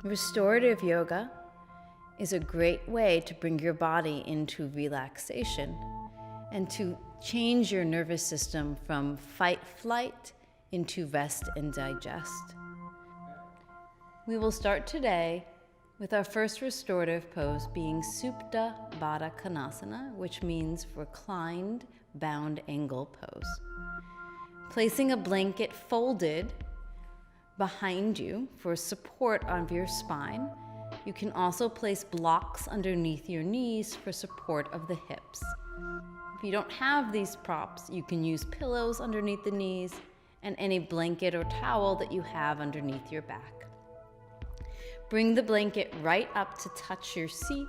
Restorative yoga is a great way to bring your body into relaxation and to change your nervous system from fight-flight into rest and digest. We will start today with our first restorative pose being Supta Baddha Konasana, which means reclined bound angle pose. Placing a blanket folded behind you for support of your spine. You can also place blocks underneath your knees for support of the hips. If you don't have these props, you can use pillows underneath the knees and any blanket or towel that you have underneath your back. Bring the blanket right up to touch your seat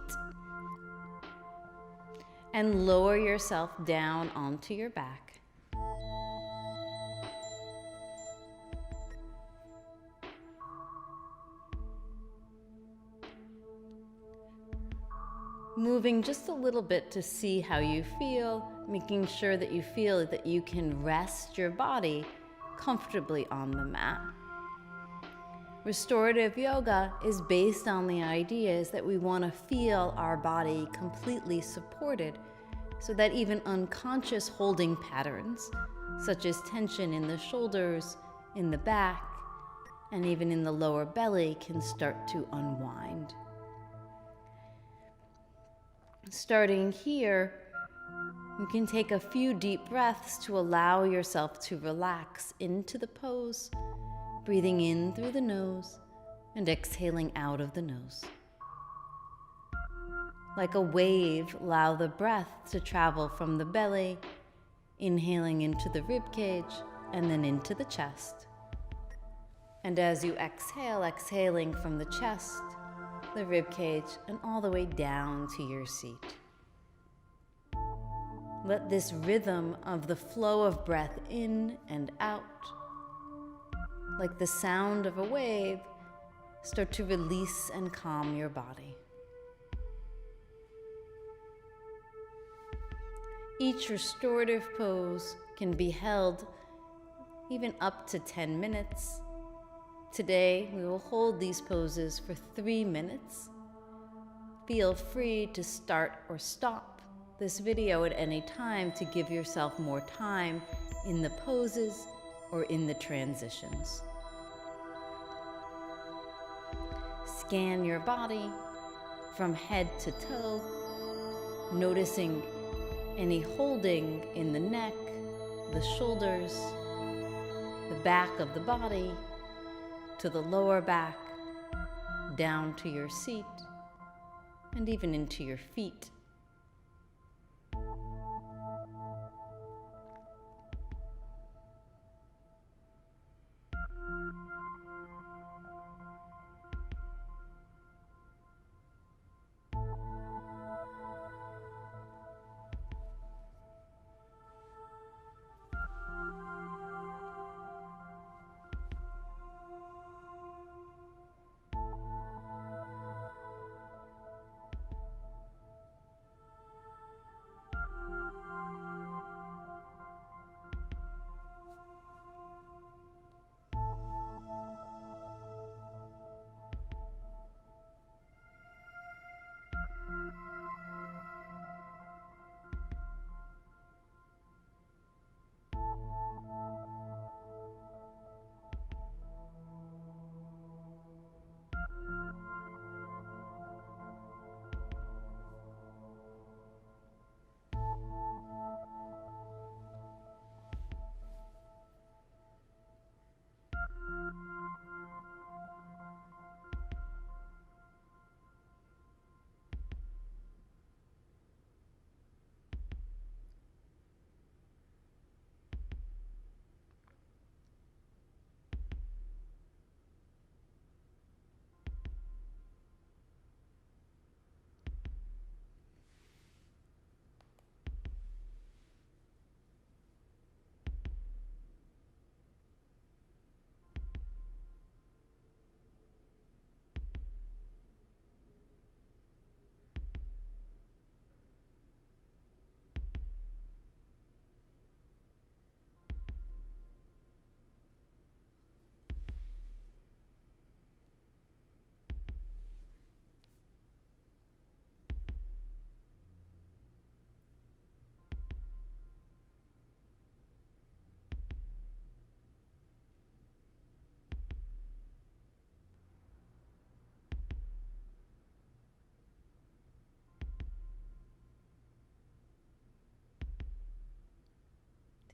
and lower yourself down onto your back. Moving just a little bit to see how you feel, making sure that you feel that you can rest your body comfortably on the mat. Restorative yoga is based on the ideas that we want to feel our body completely supported so that even unconscious holding patterns, such as tension in the shoulders, in the back, and even in the lower belly, can start to unwind. Starting here, you can take a few deep breaths to allow yourself to relax into the pose, breathing in through the nose and exhaling out of the nose. Like a wave, allow the breath to travel from the belly, inhaling into the rib cage and then into the chest. And as you exhale, exhaling from the chest, the rib cage, and all the way down to your seat. Let this rhythm of the flow of breath in and out, like the sound of a wave, start to release and calm your body. Each restorative pose can be held even up to 10 minutes. Today, we will hold these poses for 3 minutes. Feel free to start or stop this video at any time to give yourself more time in the poses or in the transitions. Scan your body from head to toe, noticing any holding in the neck, the shoulders, the back of the body, to the lower back, down to your seat, and even into your feet.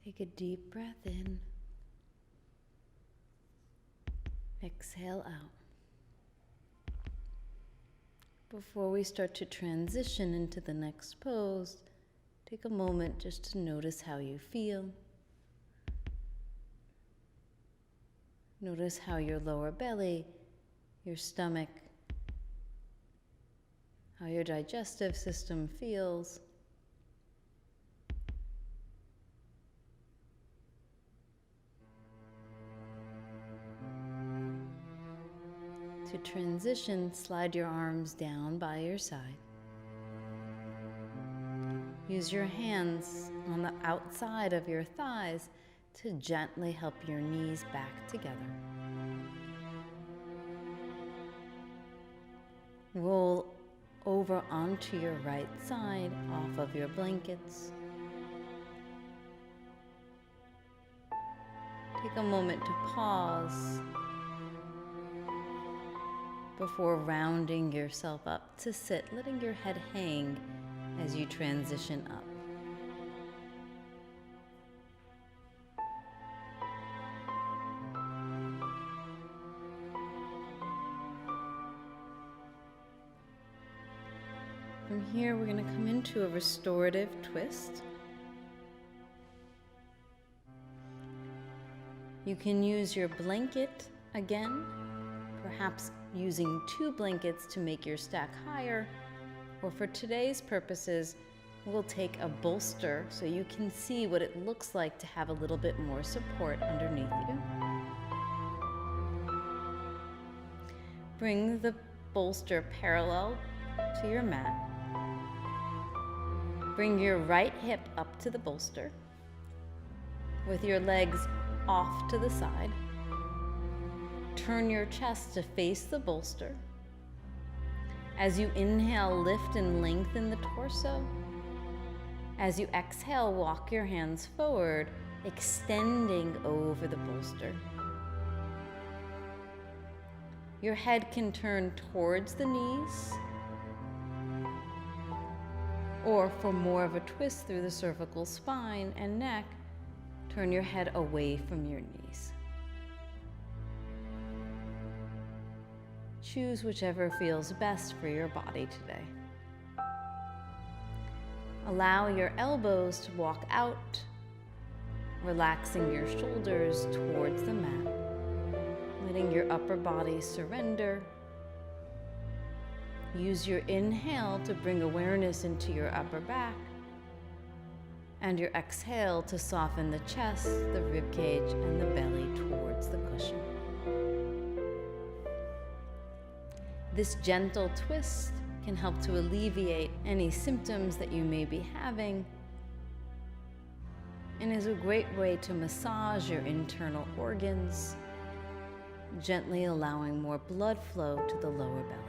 Take a deep breath in. Exhale out. Before we start to transition into the next pose, take a moment just to notice how you feel. Notice how your lower belly, your stomach, how your digestive system feels. To transition, slide your arms down by your side. Use your hands on the outside of your thighs to gently help your knees back together. Roll over onto your right side off of your blankets. Take a moment to pause before rounding yourself up to sit, letting your head hang as you transition up. From here, we're going to come into a restorative twist. You can use your blanket again, perhaps using 2 blankets to make your stack higher, or for today's purposes, we'll take a bolster so you can see what it looks like to have a little bit more support underneath you. Bring the bolster parallel to your mat. Bring your right hip up to the bolster with your legs off to the side. Turn your chest to face the bolster. As you inhale, lift and lengthen the torso. As you exhale, walk your hands forward, extending over the bolster. Your head can turn towards the knees, or for more of a twist through the cervical spine and neck, turn your head away from your knees. Choose whichever feels best for your body today. Allow your elbows to walk out, relaxing your shoulders towards the mat, letting your upper body surrender. Use your inhale to bring awareness into your upper back, and your exhale to soften the chest, the rib cage, and the belly towards the cushion. This gentle twist can help to alleviate any symptoms that you may be having, and is a great way to massage your internal organs, gently allowing more blood flow to the lower belly.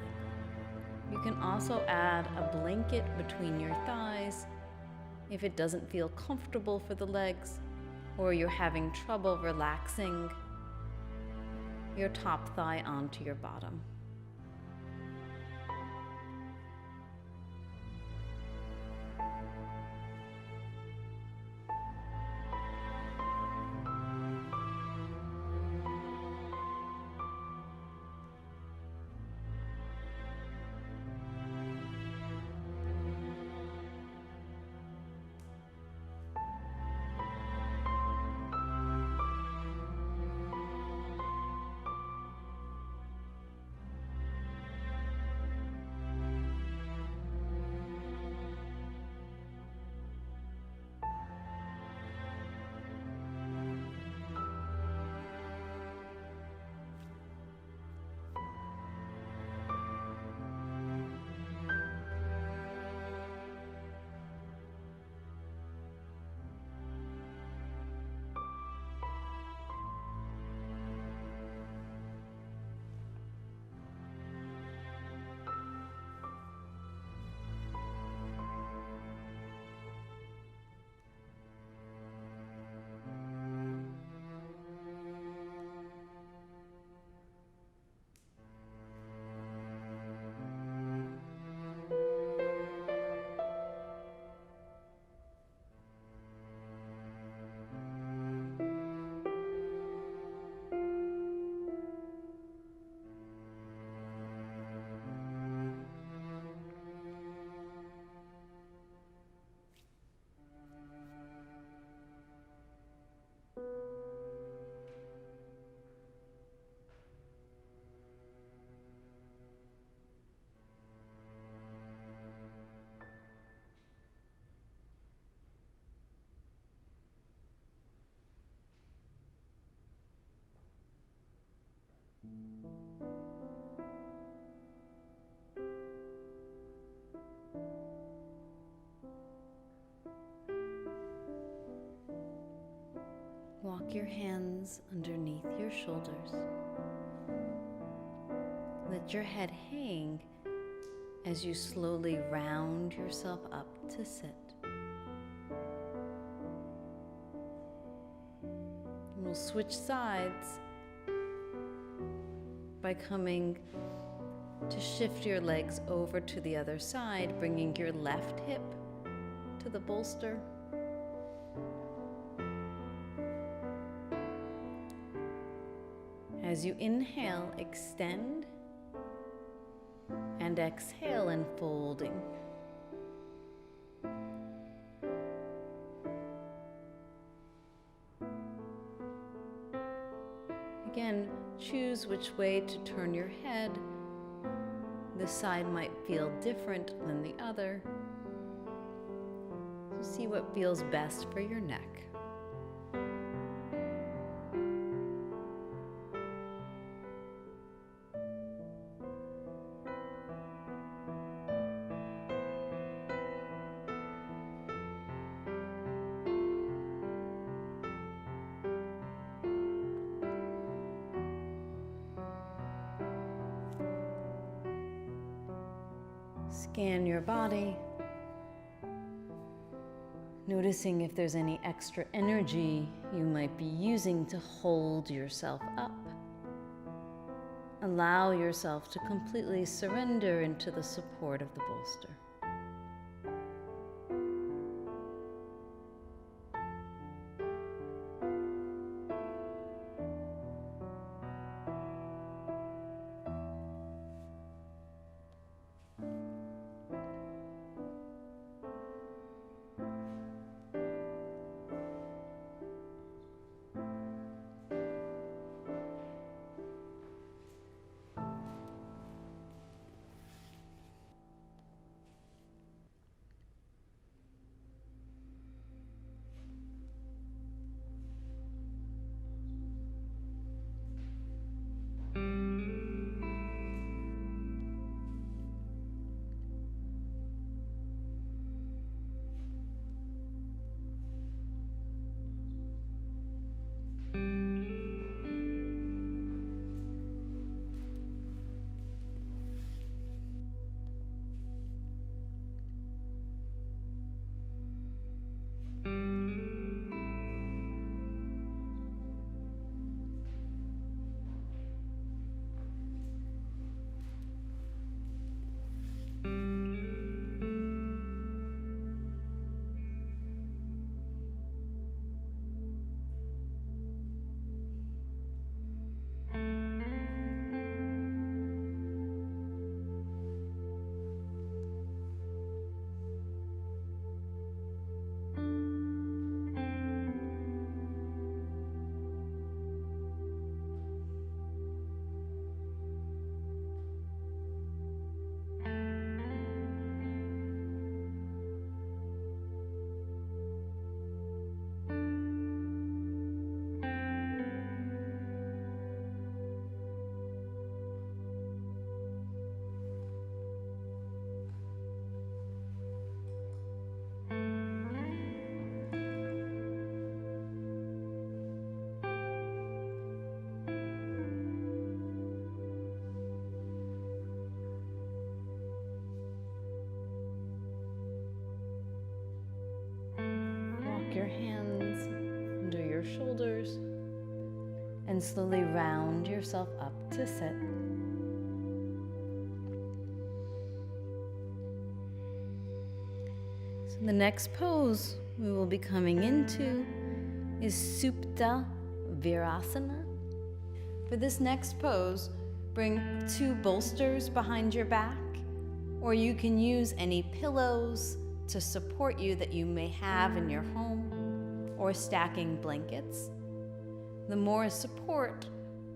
You can also add a blanket between your thighs if it doesn't feel comfortable for the legs, or you're having trouble relaxing your top thigh onto your bottom. Walk your hands underneath your shoulders. Let your head hang as you slowly round yourself up to sit. We'll switch sides by coming to shift your legs over to the other side, bringing your left hip to the bolster. As you inhale, extend, and exhale, unfolding. Again, choose which way to turn your head. This side might feel different than the other. So see what feels best for your neck. Scan your body, noticing if there's any extra energy you might be using to hold yourself up. Allow yourself to completely surrender into the support of the bolster. Your hands under your shoulders and slowly round yourself up to sit. So the next pose we will be coming into is Supta Virasana. For this next pose, bring 2 bolsters behind your back, or you can use any pillows to support you that you may have in your home, or stacking blankets. The more support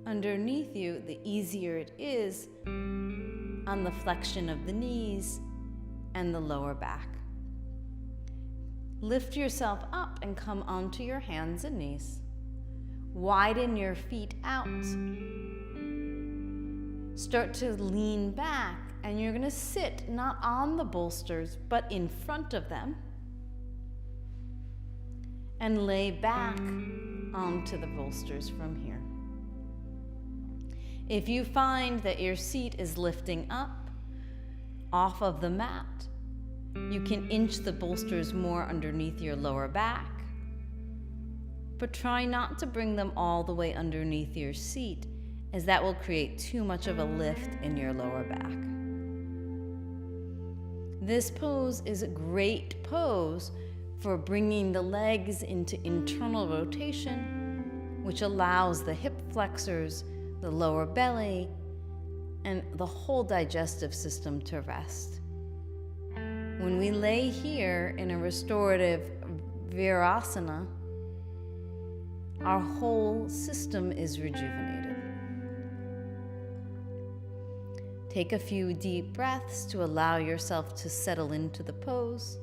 underneath you, the easier it is on the flexion of the knees and the lower back. Lift yourself up and come onto your hands and knees. Widen your feet out. Start to lean back, and you're going to sit not on the bolsters, but in front of them. And lay back onto the bolsters from here. If you find that your seat is lifting up off of the mat, you can inch the bolsters more underneath your lower back, but try not to bring them all the way underneath your seat, as that will create too much of a lift in your lower back. This pose is a great pose for bringing the legs into internal rotation, which allows the hip flexors, the lower belly, and the whole digestive system to rest. When we lay here in a restorative virasana, our whole system is rejuvenated. Take a few deep breaths to allow yourself to settle into the pose.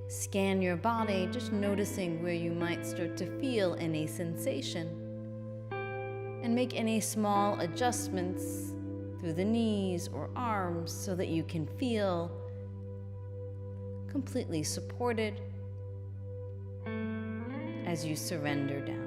Scan your body, just noticing where you might start to feel any sensation. And make any small adjustments through the knees or arms so that you can feel completely supported as you surrender down.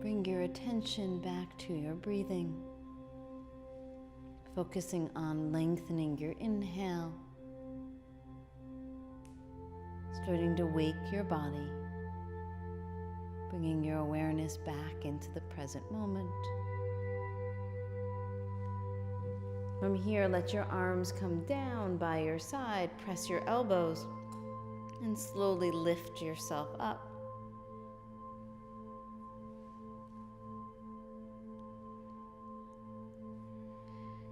Bring your attention back to your breathing, focusing on lengthening your inhale, starting to wake your body, bringing your awareness back into the present moment. From here, let your arms come down by your side, press your elbows, and slowly lift yourself up.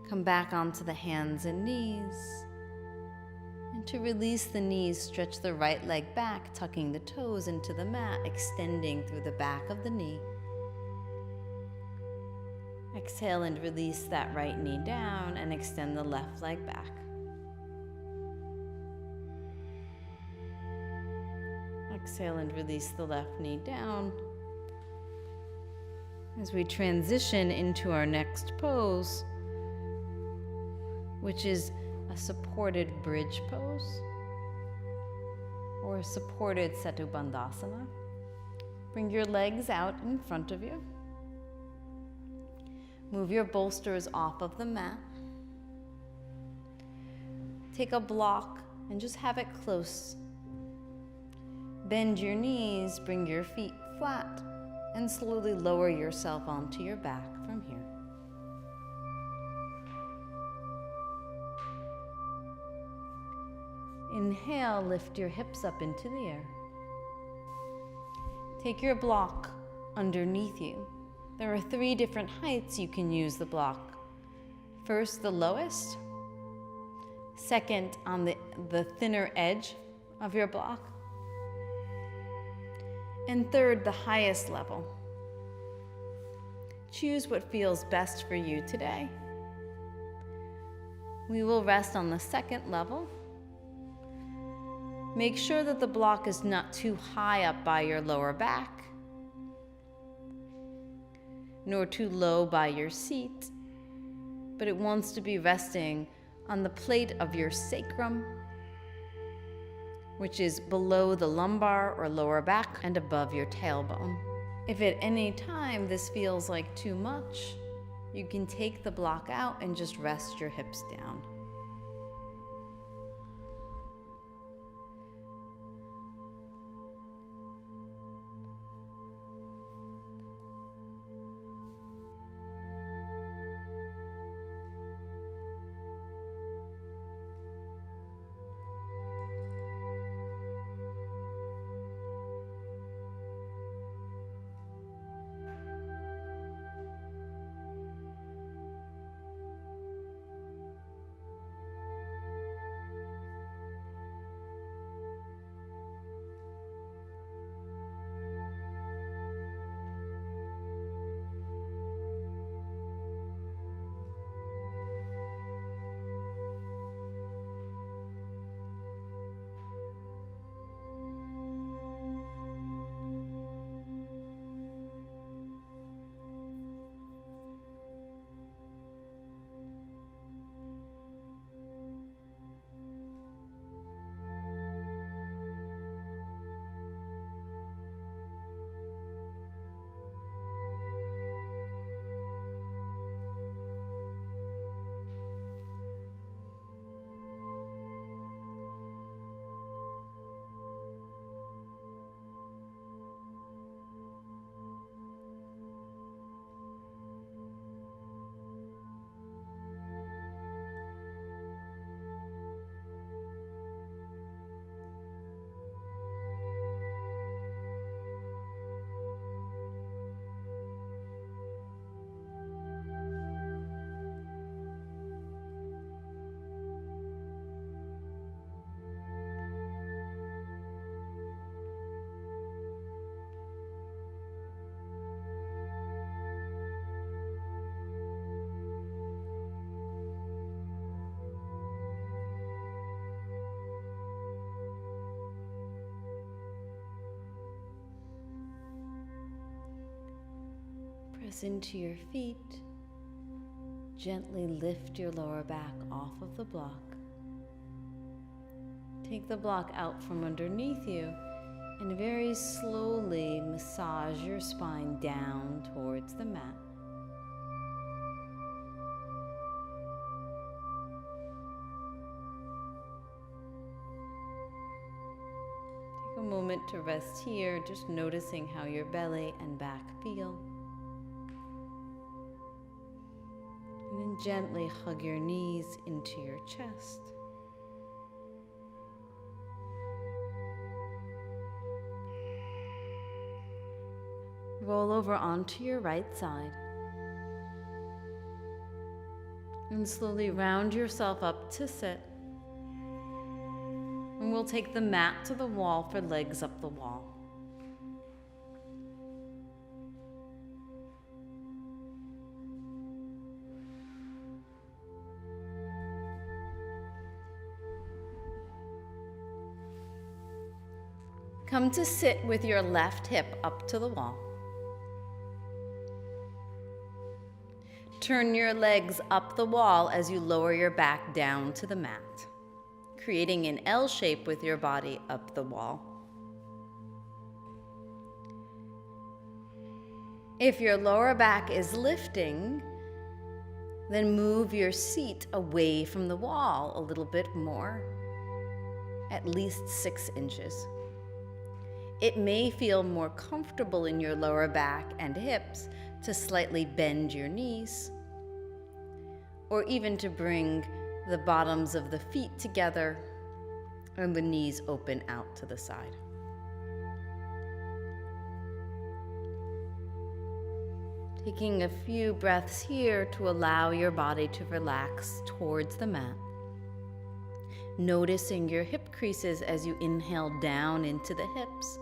Come back onto the hands and knees. And to release the knees, stretch the right leg back, tucking the toes into the mat, extending through the back of the knee. Exhale and release that right knee down and extend the left leg back. Exhale and release the left knee down. As we transition into our next pose, which is a supported bridge pose or a supported Setu Bandhasana. Bring your legs out in front of you. Move your bolsters off of the mat. Take a block and just have it close. Bend your knees, bring your feet flat, and slowly lower yourself onto your back from here. Inhale, lift your hips up into the air. Take your block underneath you. There are 3 different heights you can use the block. First, the lowest. Second, on the thinner edge of your block. And third, the highest level. Choose what feels best for you today. We will rest on the second level, Make sure that the block is not too high up by your lower back, nor too low by your seat, but it wants to be resting on the plate of your sacrum, which is below the lumbar or lower back and above your tailbone. If at any time this feels like too much, you can take the block out and just rest your hips down. Press into your feet. Gently lift your lower back off of the block. Take the block out from underneath you and very slowly massage your spine down towards the mat. Take a moment to rest here, just noticing how your belly and back feel. And then gently hug your knees into your chest. Roll over onto your right side. And slowly round yourself up to sit. And we'll take the mat to the wall for legs up the wall. Come to sit with your left hip up to the wall. Turn your legs up the wall as you lower your back down to the mat, creating an L shape with your body up the wall. If your lower back is lifting, then move your seat away from the wall a little bit more, at least 6 inches. It may feel more comfortable in your lower back and hips to slightly bend your knees, or even to bring the bottoms of the feet together and the knees open out to the side. Taking a few breaths here to allow your body to relax towards the mat. Noticing your hip creases as you inhale down into the hips.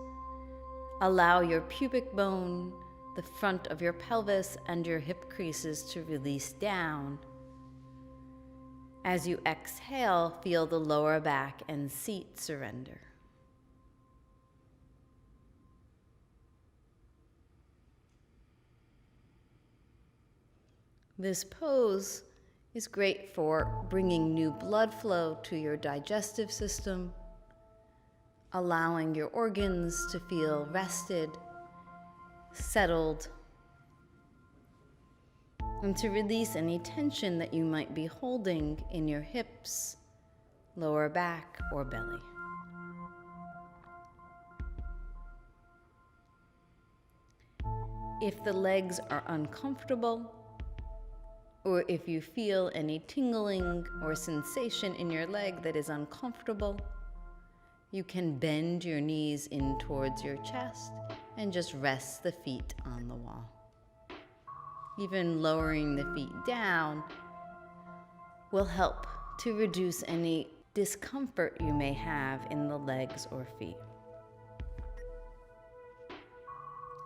Allow your pubic bone, the front of your pelvis, and your hip creases to release down. As you exhale, feel the lower back and seat surrender. This pose is great for bringing new blood flow to your digestive system, allowing your organs to feel rested, settled, and to release any tension that you might be holding in your hips, lower back, or belly. If the legs are uncomfortable, or if you feel any tingling or sensation in your leg that is uncomfortable, you can bend your knees in towards your chest and just rest the feet on the wall. Even lowering the feet down will help to reduce any discomfort you may have in the legs or feet.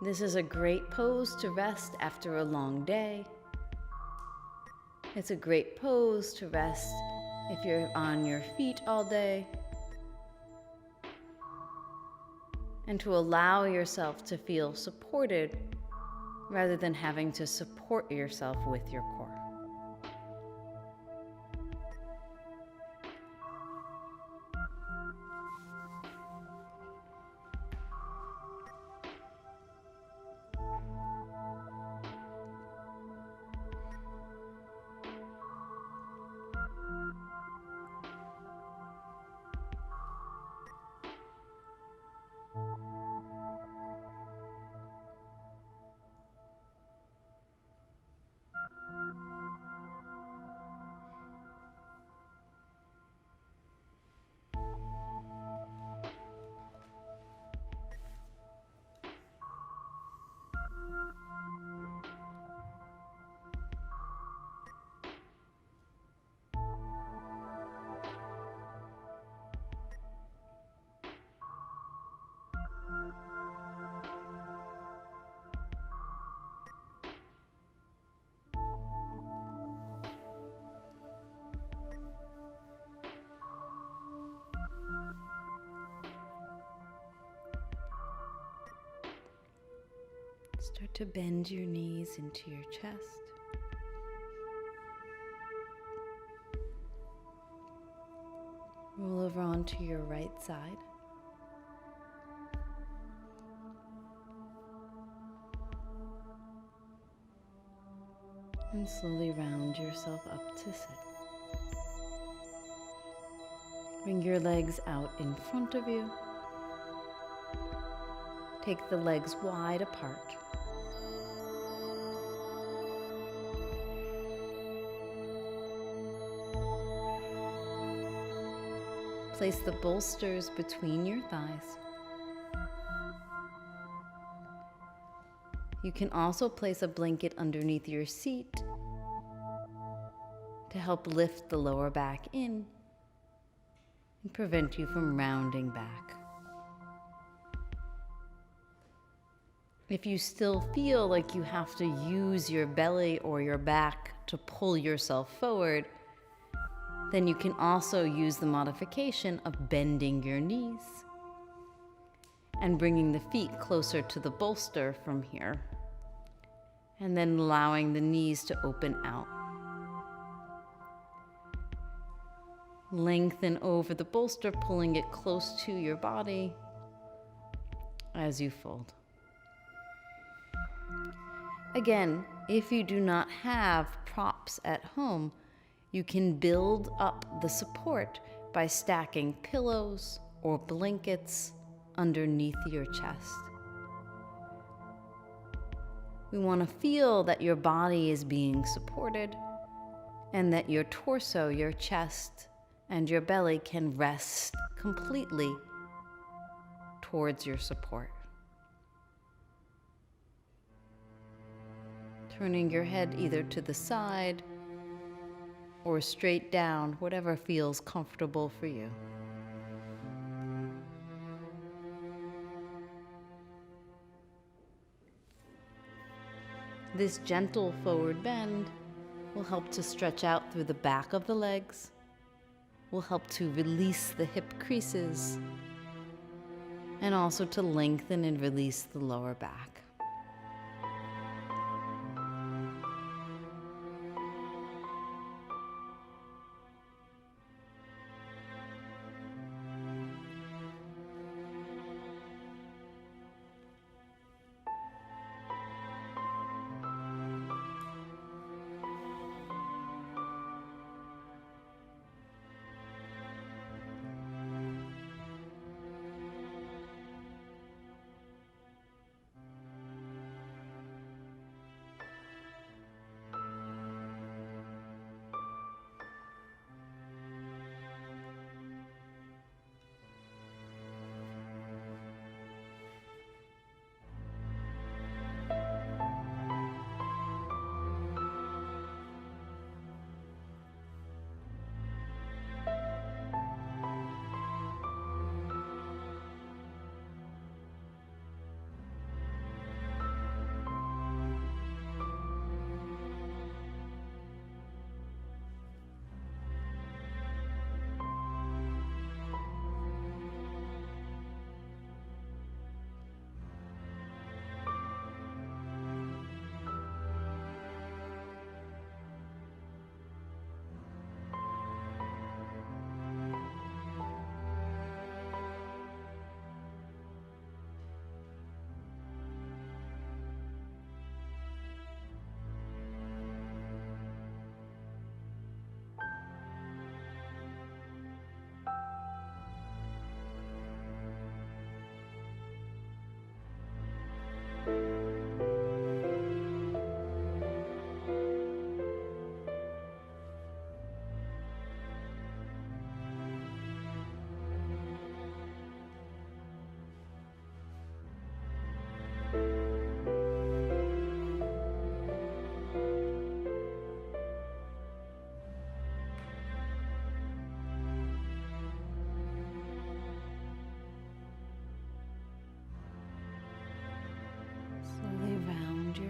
This is a great pose to rest after a long day. It's a great pose to rest if you're on your feet all day, and to allow yourself to feel supported rather than having to support yourself with your core. Start to bend your knees into your chest. Roll over onto your right side. And slowly round yourself up to sit. Bring your legs out in front of you. Take the legs wide apart. Place the bolsters between your thighs. You can also place a blanket underneath your seat to help lift the lower back in and prevent you from rounding back. If you still feel like you have to use your belly or your back to pull yourself forward, then you can also use the modification of bending your knees and bringing the feet closer to the bolster from here, and then allowing the knees to open out. Lengthen over the bolster, pulling it close to your body as you fold. Again, if you do not have props at home, you can build up the support by stacking pillows or blankets underneath your chest. We want to feel that your body is being supported and that your torso, your chest, and your belly can rest completely towards your support. Turning your head either to the side or straight down, whatever feels comfortable for you. This gentle forward bend will help to stretch out through the back of the legs, will help to release the hip creases, and also to lengthen and release the lower back.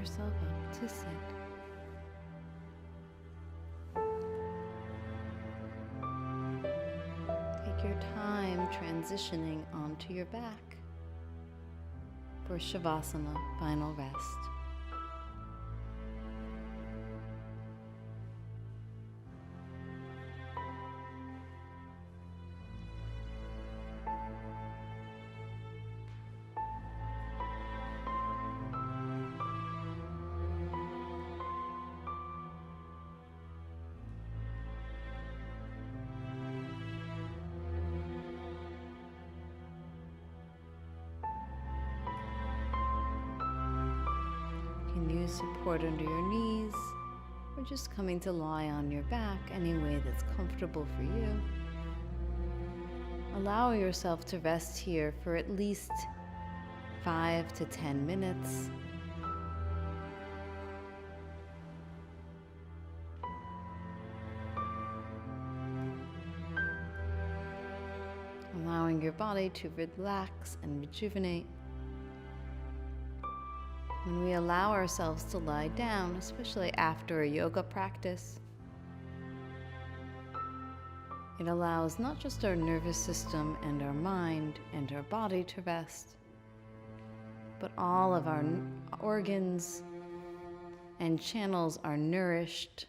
yourself up to sit. Take your time transitioning onto your back for Shavasana, final rest. You can use support under your knees or just coming to lie on your back any way that's comfortable for you. Allow yourself to rest here for at least 5 to 10 minutes. Allowing your body to relax and rejuvenate. When we allow ourselves to lie down, especially after a yoga practice, it allows not just our nervous system and our mind and our body to rest, but all of our organs and channels are nourished.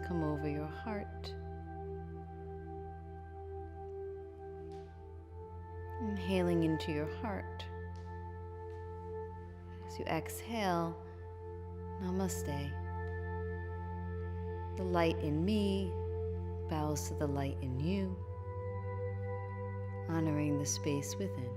come over your heart. Inhaling into your heart. As you exhale, Namaste. The light in me bows to the light in you, honoring the space within.